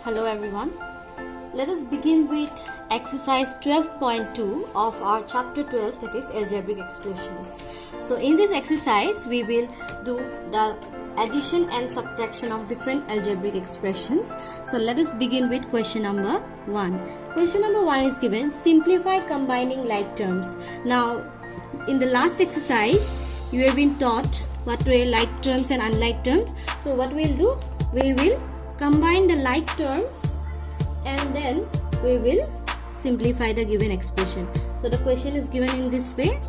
Hello everyone. Let us begin with exercise 12.2 of our chapter 12, that is algebraic expressions. So in this exercise we will do the addition and subtraction of different algebraic expressions. So let us begin with question number 1. Question number 1 is given, simplify combining like terms. Now in the last exercise you have been taught what were like terms and unlike terms. So what we will do, we will combine the like terms and then we will simplify the given expression. So the question is given in this way.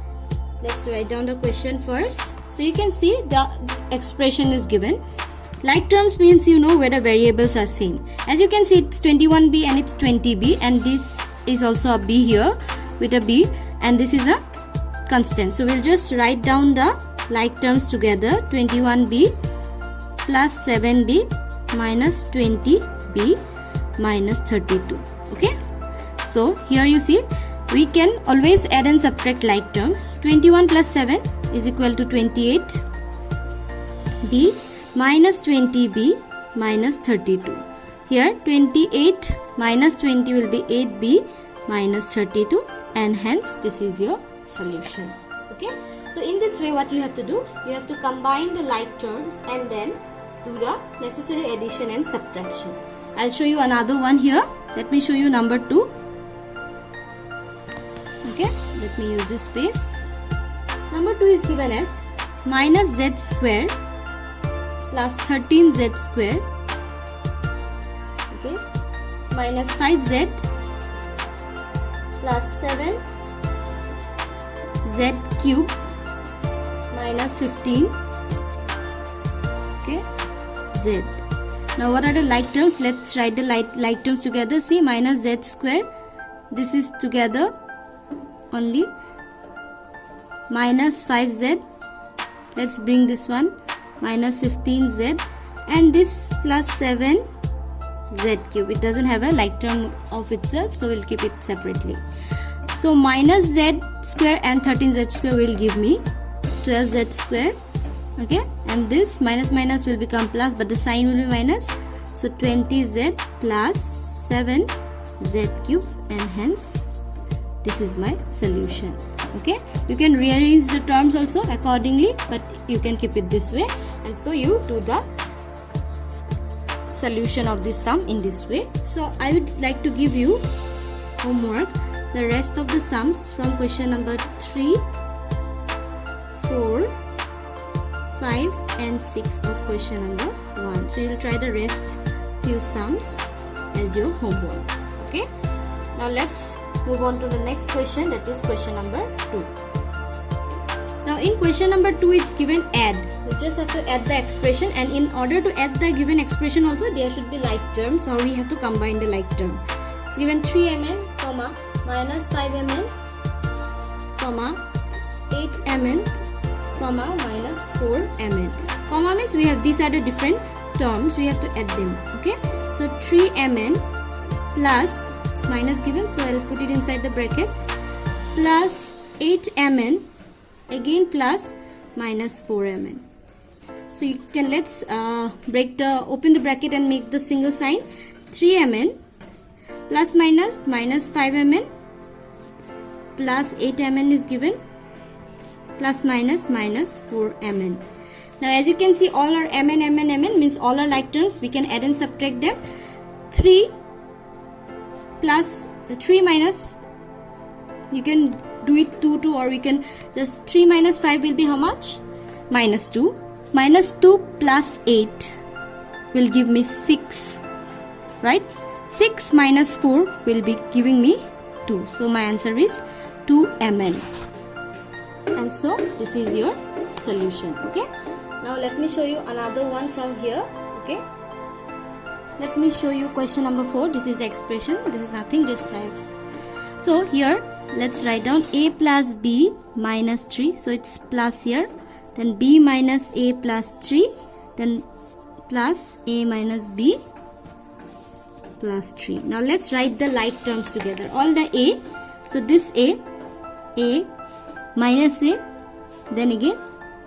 Let's write down the question first. So you can see the expression is given. Like terms means you know where the variables are same. As you can see, it's 21b and it's 20b, and this is also a b here with a b, and this is a constant. So we'll just write down the like terms together. 21b plus 7b minus 20b minus 32. Okay, so here you see we can always add and subtract like terms. 21 plus 7 is equal to 28b minus 20b minus 32. Here 28 minus 20 will be 8b minus 32, and hence this is your solution. Okay, so in this way what you have to do, you have to combine the like terms and then do the necessary addition and subtraction. I'll show you another one here. Let me show you number 2. Okay, let me use this space. Number 2 is given as minus z square plus 13z square, okay, minus 5z plus 7z cube minus 15, okay, z. Now what are the like terms? Let's write the like terms together. See, minus z square, this is together only, minus 5z, let's bring this one, minus 15z, and this plus 7z cube. It doesn't have a like term of itself, so we'll keep it separately. So minus z square and 13z square will give me 12z square. Okay, and this minus minus will become plus, but the sign will be minus, so 20z plus 7z cube, and hence this is my solution. Okay, you can rearrange the terms also accordingly, but you can keep it this way, and so you do the solution of this sum in this way. So I would like to give you homework, the rest of the sums from question number 3, 4, 5 and 6 of question number 1. So you will try the rest few sums as your homework. Okay, now let's move on to the next question, that is question number 2. Now in question number 2 it's given add. We just have to add the expression, and in order to add the given expression also there should be like terms, or we have to combine the like term. It's given 3mn comma minus 5mn comma 8mn comma minus 4mn. Comma means we have, these are the different terms, we have to add them. Okay, so 3mn plus, it's minus given, so I'll put it inside the bracket, plus 8mn again plus minus 4mn. So you can, let's open the bracket and make the single sign. 3mn plus minus minus 5mn plus 8mn is given, plus minus minus 4mn. Now as you can see, all are mn means all are like terms, we can add and subtract them. 3 plus 3 minus, you can do it 2 or we can just 3 minus 5 will be how much? Minus 2. Minus 2 plus 8 will give me 6, right? 6 minus 4 will be giving me 2. So my answer is 2mn. And so this is your solution. Okay, now let me show you another one from here. Okay, let me show you question number 4. This is the expression, this is nothing, just types. So here let's write down a plus b minus 3, so it's plus here, then b minus a plus 3, then plus a minus b plus 3. Now let's write the like terms together, all the a. So this a minus a, then again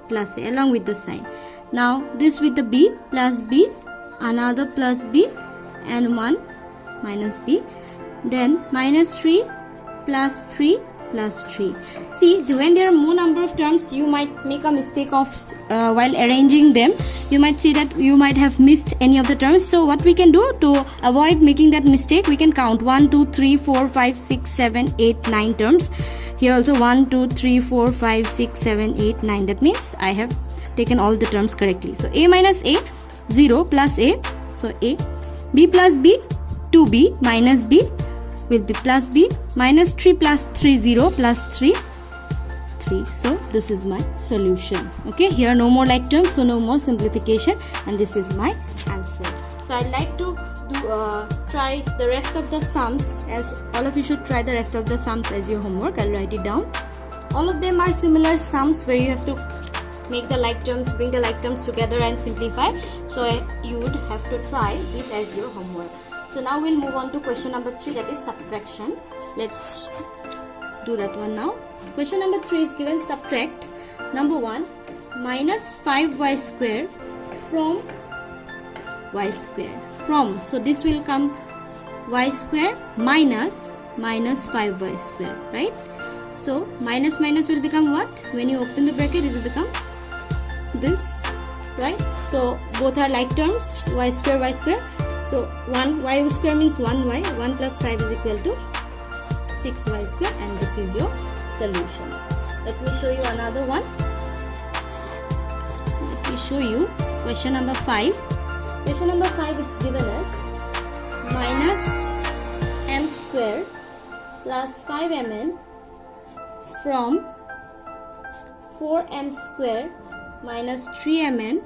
plus a along with the sign. Now this with the b, plus b, another plus b, and 1 minus b, then minus 3 plus 3 plus 3. See, when there are more number of terms, you might make a mistake of while arranging them. You might see that you might have missed any of the terms. So what we can do to avoid making that mistake, we can count 1, 2, 3, 4, 5, 6, 7, 8, 9 terms. Here also 1, 2, 3, 4, 5, 6, 7, 8, 9. That means I have taken all the terms correctly. So a minus a, 0 plus a, so a. B plus b, 2b minus b will be plus b, minus 3 plus 3, 0 plus 3, 3. So this is my solution. Okay, here no more like terms, so no more simplification, and this is my answer. So I'd like to try the rest of the sums, as all of you should try the rest of the sums as your homework. I'll write it down. All of them are similar sums where you have to make the like terms, bring the like terms together and simplify. So you would have to try this as your homework. So now we'll move on to question number 3, that is subtraction. Let's do that one now. Question number 3 is given: subtract number 1 minus 5y square from y square. From, so this will come y square minus 5y square, right? So minus minus will become what? When you open the bracket, it will become this, right? So both are like terms, y square, y square. So 1y square means 1y, 1 plus 5 is equal to 6y square, and this is your solution. Let me show you another one. Let me show you question number 5. Question number 5 is given as minus m square plus 5mn from 4m square minus 3mn,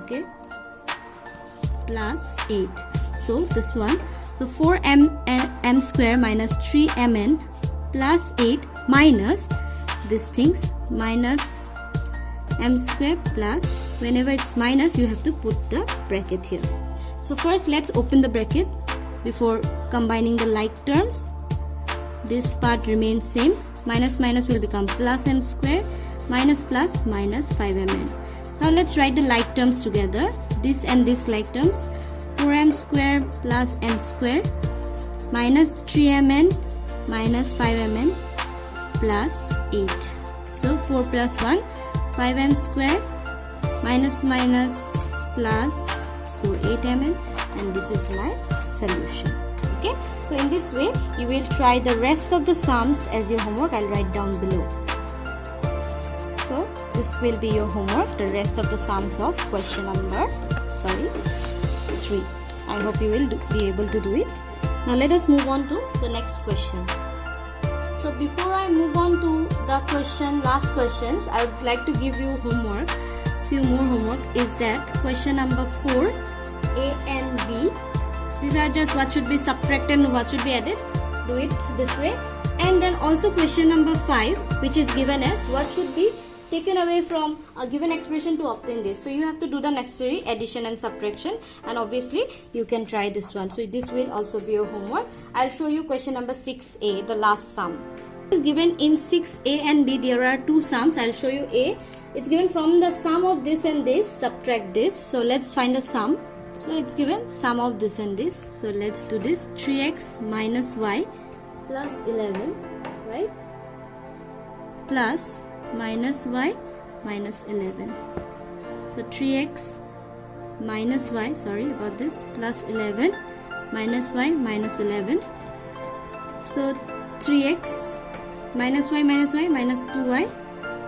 okay, plus 8. So this one, so 4m square minus 3mn plus 8 minus these things, minus m square plus, whenever it's minus you have to put the bracket here. So first let's open the bracket before combining the like terms. This part remains same, minus minus will become plus m square, minus plus minus 5mn. Now let's write the like terms together, this and this like terms. 4m square plus m square minus 3mn minus 5mn plus 8. So 4 plus 1, 5m square minus minus plus, so 8mn, and this is my solution. Okay, so in this way you will try the rest of the sums as your homework. I'll write down below. So this will be your homework, the rest of the sums of question number 3. I hope you will be able to do it. Now let us move on to the next question. So before I move on to the last questions, I would like to give you homework, few more homework. Is that question number 4, A and B. These are just what should be subtracted and what should be added. Do it this way. And then also question number 5, which is given as what should be taken away from a given expression to obtain this. So you have to do the necessary addition and subtraction, and obviously you can try this one. So this will also be your homework. I'll show you question number 6A, the last sum. It's given in 6A and B. There are two sums. I'll show you A. It's given from the sum of this and this, subtract this. So let's find a sum. So it's given sum of this and this. So let's do this. 3x minus y plus 11, right? Plus minus y minus 11. So 3x minus y, sorry about this, plus 11 minus y minus 11. So 3x minus y minus 2y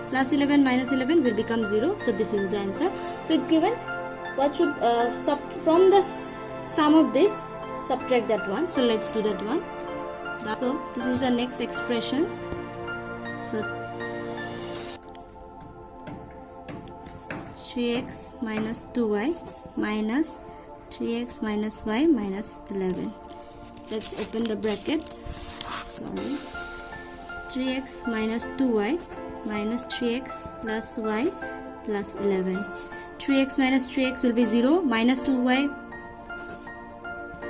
plus 11 minus 11 will become 0. So this is the answer. So it's given what should from the sum of this subtract that one. So let's do that one. So this is the next expression. So 3x minus 2y minus 3x minus y minus 11. Let's open the bracket. Sorry. 3x minus 2y minus 3x plus y plus 11. 3x minus 3x will be 0, minus 2y.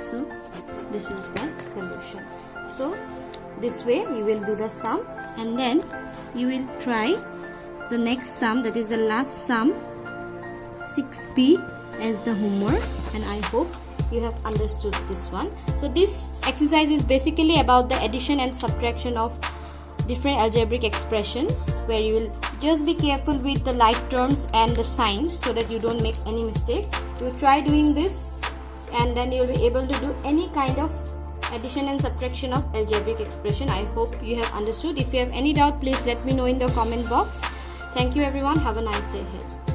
So this is the solution. So this way you will do the sum, and then you will try the next sum, that is the last sum, 6B, as the homework, and I hope you have understood this one. So this exercise is basically about the addition and subtraction of different algebraic expressions, where you will just be careful with the like terms and the signs so that you don't make any mistake. You try doing this and then you'll be able to do any kind of addition and subtraction of algebraic expression. I hope you have understood. If you have any doubt, please let me know in the comment box. Thank you everyone. Have a nice day ahead.